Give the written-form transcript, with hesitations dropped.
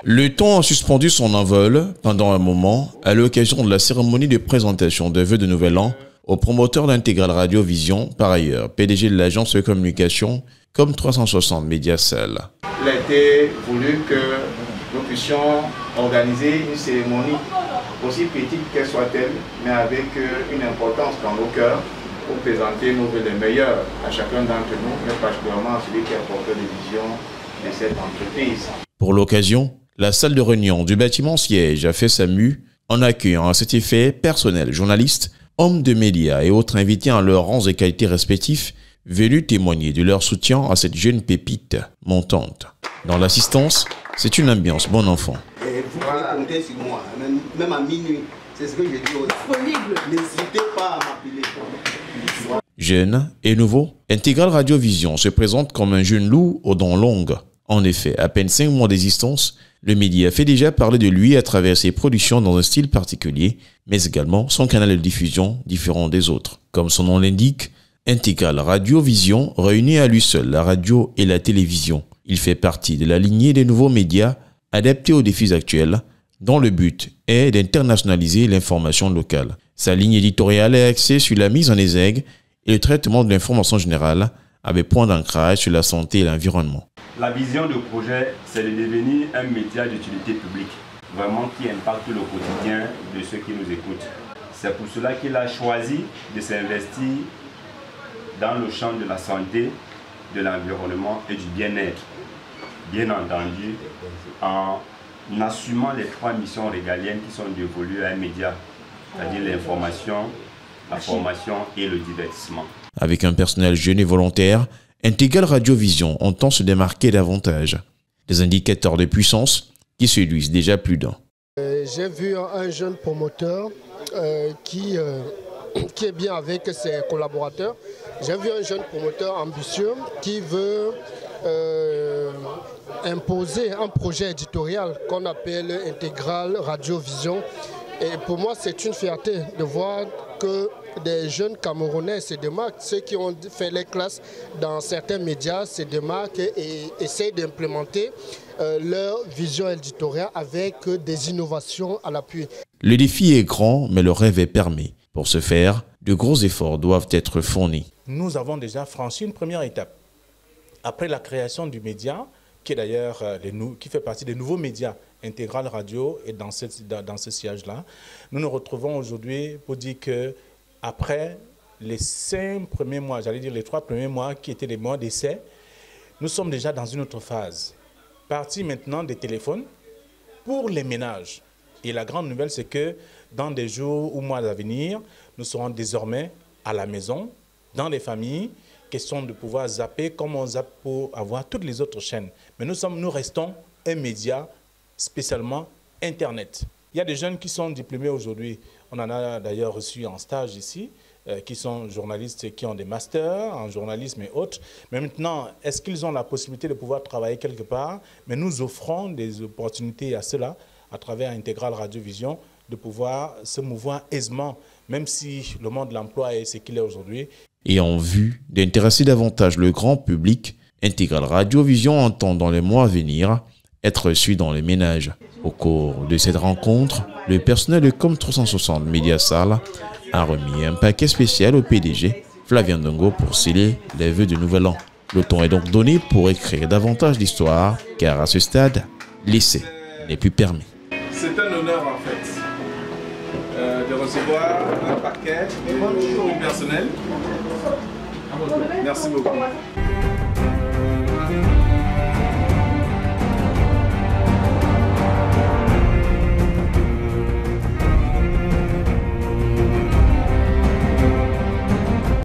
Le temps a suspendu son envol pendant un moment à l'occasion de la cérémonie de présentation des vœux de Nouvel An au promoteur d'Intégral Radio Vision, par ailleurs PDG de l'agence de communication comme 360 Mediasal. Il a été voulu que nous puissions organiser une cérémonie, aussi petite qu'elle soit-elle, mais avec une importance dans nos cœurs, pour présenter nos vœux les meilleurs à chacun d'entre nous, mais particulièrement à celui qui est porteur de vision de cette entreprise. Pour l'occasion, la salle de réunion du bâtiment siège a fait sa mue en accueillant à cet effet personnel, journalistes, hommes de médias et autres invités en leurs rangs et qualités respectifs venus témoigner de leur soutien à cette jeune pépite montante. Dans l'assistance, c'est une ambiance bon enfant. Et vous pouvez compter sur moi, même à minuit, c'est ce que je dis aux disponibles. N'hésitez pas à m'appeler. Jeune et nouveau, Intégral Radio Vision se présente comme un jeune loup aux dents longues. En effet, à peine 5 mois d'existence, le média fait déjà parler de lui à travers ses productions dans un style particulier, mais également son canal de diffusion différent des autres. Comme son nom l'indique, Intégral Radio Vision réunit à lui seul la radio et la télévision. Il fait partie de la lignée des nouveaux médias adaptés aux défis actuels, dont le but est d'internationaliser l'information locale. Sa ligne éditoriale est axée sur la mise en exergue et le traitement de l'information générale avec point d'ancrage sur la santé et l'environnement. La vision du projet, c'est de devenir un média d'utilité publique, vraiment qui impacte le quotidien de ceux qui nous écoutent. C'est pour cela qu'il a choisi de s'investir dans le champ de la santé, de l'environnement et du bien-être. Bien entendu, en assumant les 3 missions régaliennes qui sont dévolues à un média, c'est-à-dire l'information, la formation et le divertissement. Avec un personnel jeune et volontaire, Intégral Radio Vision entend se démarquer davantage. Des indicateurs de puissance qui séduisent déjà plus d'un. J'ai vu un jeune promoteur qui est bien avec ses collaborateurs. J'ai vu un jeune promoteur ambitieux qui veut imposer un projet éditorial qu'on appelle Intégral Radio Vision. Et pour moi, c'est une fierté de voir que des jeunes Camerounais se démarquent. Ceux qui ont fait les classes dans certains médias se démarquent et essayent d'implémenter leur vision éditoriale avec des innovations à l'appui. Le défi est grand, mais le rêve est permis. Pour ce faire, de gros efforts doivent être fournis. Nous avons déjà franchi une première étape. Après la création du média, qui est d'ailleurs qui fait partie des nouveaux médias, Intégral Radio et dans ce siège-là, nous nous retrouvons aujourd'hui pour dire que après les 5 premiers mois, j'allais dire les 3 premiers mois qui étaient les mois d'essai, nous sommes déjà dans une autre phase. Partie maintenant des téléphones pour les ménages. Et la grande nouvelle, c'est que dans des jours ou mois à venir, nous serons désormais à la maison, dans les familles, question de pouvoir zapper comme on zappe pour avoir toutes les autres chaînes. Mais nous restons un média spécialement Internet. Il y a des jeunes qui sont diplômés aujourd'hui. On en a d'ailleurs reçu en stage ici, qui sont journalistes qui ont des masters en journalisme et autres. Mais maintenant, est-ce qu'ils ont la possibilité de pouvoir travailler quelque part? Mais nous offrons des opportunités à cela, à travers Intégral Radio Vision, de pouvoir se mouvoir aisément, même si le monde de l'emploi est ce qu'il est aujourd'hui. Et en vue d'intéresser davantage le grand public, Intégral Radio Vision entend dans les mois à venir être reçu dans les ménages. Au cours de cette rencontre, le personnel de comme 360 Mediasal a remis un paquet spécial au PDG, Flavien Ndongo, pour sceller les vœux de Nouvel An. Le temps est donc donné pour écrire davantage d'histoire, car à ce stade, l'essai n'est plus permis. C'est un honneur en fait de recevoir un paquet du personnel. Merci beaucoup.